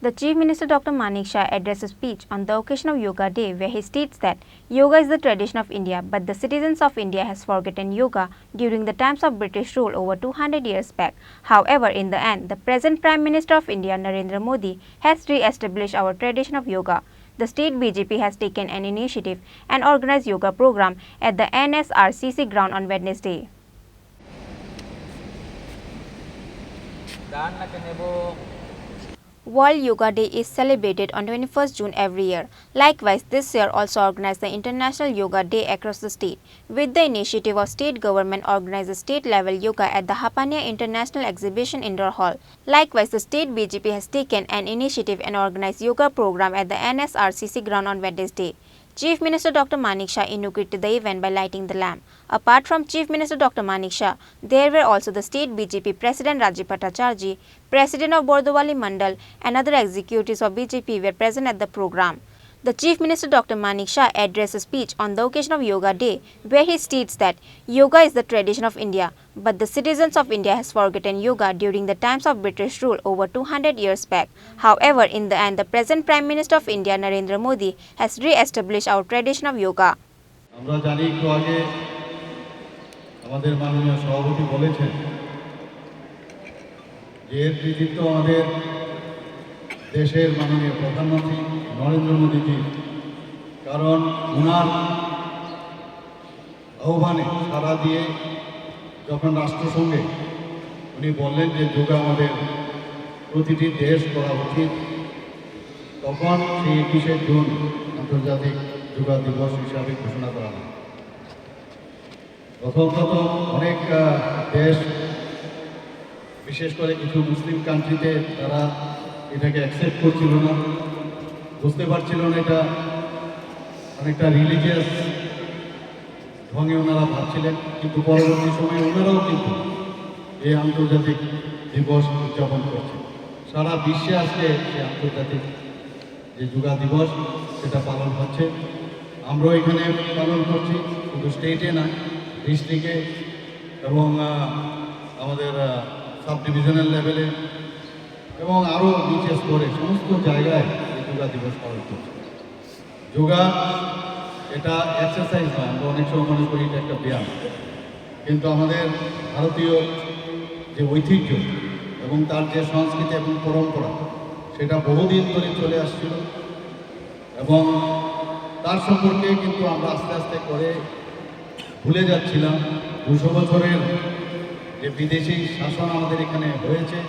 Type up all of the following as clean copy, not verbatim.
The Chief Minister Dr. Manik Shah addressed a speech on the occasion of Yoga Day where he states that yoga is the tradition of India, but the citizens of India has forgotten yoga during the times of British rule over 200 years back. However, in the end, the present Prime Minister of India, Narendra Modi, has re-established our tradition of yoga. The state BJP has taken an initiative and organized yoga program at the NSRCC Ground on Wednesday. World Yoga Day is celebrated on 21st June every year. Likewise, this year also organized the International Yoga Day across the state. With the initiative of state government organized state-level yoga at the Hapania International Exhibition Indoor Hall. Likewise, the state BJP has taken an initiative and organized yoga program at the NSRCC Ground on Wednesday. Chief Minister Dr. Manik Shah inaugurated the event by lighting the lamp. Apart from Chief Minister Dr. Manik Shah, there were also the state BJP President Rajiv Bhattacharjee, President of Bordowali Mandal and other executives of BJP were present at the program. The Chief Minister Dr. Manik Shah addressed a speech on the occasion of Yoga Day where he states that yoga is the tradition of India, but the citizens of India has forgotten yoga during the times of British rule over 200 years back. However, in the end, the present Prime Minister of India, Narendra Modi, has re-established our tradition of yoga. দেশের মাননীয় প্রধানমন্ত্রী নরেন্দ্র মোদীজি কারণ ওনার আহ্বানে সাড়া দিয়ে যখন রাষ্ট্রসংঘে উনি বললেন যে যোগা আমাদের প্রতিটি দেশ করা উচিত তখন সেই 21শে জুন আন্তর্জাতিক যোগা দিবস হিসাবে ঘোষণা করা হয়। প্রথমত অনেক দেশ বিশেষ করে কিছু মুসলিম কান্ট্রিতে তারা এটাকে অ্যাকসেপ্ট করছিল না, বুঝতে পারছিল না এটা অনেকটা রিলিজিয়াস ঢঙে ওনারা ভাবছিলেন, কিন্তু পরবর্তী সময়ে ওনারাও কিন্তু এই আন্তর্জাতিক দিবস উদযাপন করছে। সারা বিশ্বে আজকে সেই আন্তর্জাতিক যে যোগা দিবস সেটা পালন হচ্ছে। আমরাও এখানে পালন করছি, শুধু স্টেটে না, ডিস্ট্রিক্টে এবং আমাদের সাব ডিভিশনাল লেভেলে এবং আরও নিচে স্তরে সমস্ত জায়গায় এই যোগা দিবস পালন করছে। যোগা এটা এক্সারসাইজ নয়, আমরা অনেক সময় মনে করি এটা একটা ব্যায়াম, কিন্তু আমাদের ভারতীয় যে ঐতিহ্য এবং তার যে সংস্কৃতি এবং পরম্পরা সেটা বহুদিন ধরে চলে আসছিল এবং তার সম্পর্কে কিন্তু আমরা আস্তে আস্তে করে ভুলে যাচ্ছিলাম। 200 বছরের যে বিদেশি শাসন আমাদের এখানে হয়েছে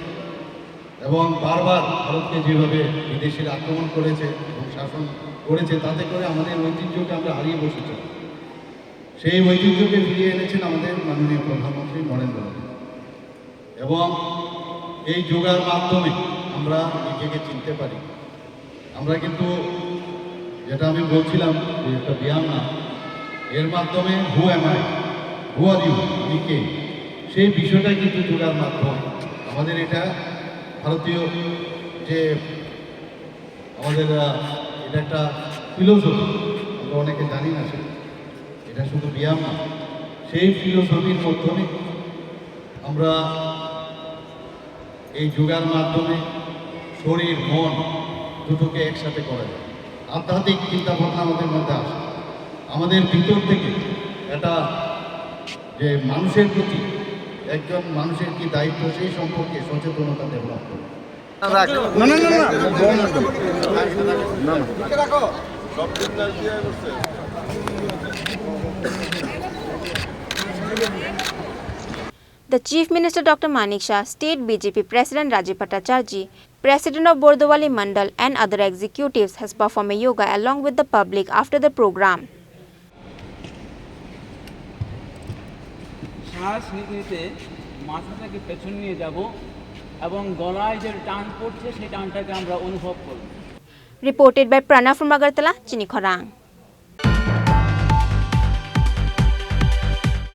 এবং বারবার ভারতকে যেভাবে বিদেশিরা আক্রমণ করেছে এবং শাসন করেছে তাতে করে আমাদের ঐতিহ্যকে আমরা হারিয়ে বসেছি। সেই ঐতিহ্যকে ফিরিয়ে এনেছেন আমাদের মাননীয় প্রধানমন্ত্রী নরেন্দ্র মোদী এবং এই যোগার মাধ্যমে আমরা নিজেকে চিনতে পারি। আমরা কিন্তু যেটা আমি বলছিলাম যে একটা ব্যায়াম না, এর মাধ্যমে who am I, who are you, আমি কে, সেই বিষয়টা কিন্তু যোগার মাধ্যমে আমাদের এটা ভারতীয় যে আমাদের এটা একটা ফিলোসফি, আমরা অনেকে জানি না, এটা শুধু ব্যায়াম না, সেই ফিলোসফির মাধ্যমে আমরা এই যোগার মাধ্যমে শরীর মন দুটোকে একসাথে করা যায়। আধ্যাত্মিক চিন্তাভাবনা আমাদের মধ্যে আসে, আমাদের ভিতর থেকে এটা যে মানুষের প্রতি একজন মানুষের কি দায়িত্ব সেই সম্পর্কে সচেতনতা ডেভেলপ করে। The Chief Minister Dr. Manik Shah, State BJP President Rajiv Bhattacharjee, President of Bordowali Mandal and other executives has performed a yoga along with the public after the program. শ্বাস নিতে মাথাটাকে পেছন নিয়ে যাব এবং গলায় যে টান পড়ছে সেই টানটাকে আমরা অনুভব করব। Reported by Pranav from Agartala, Chini, Khorang.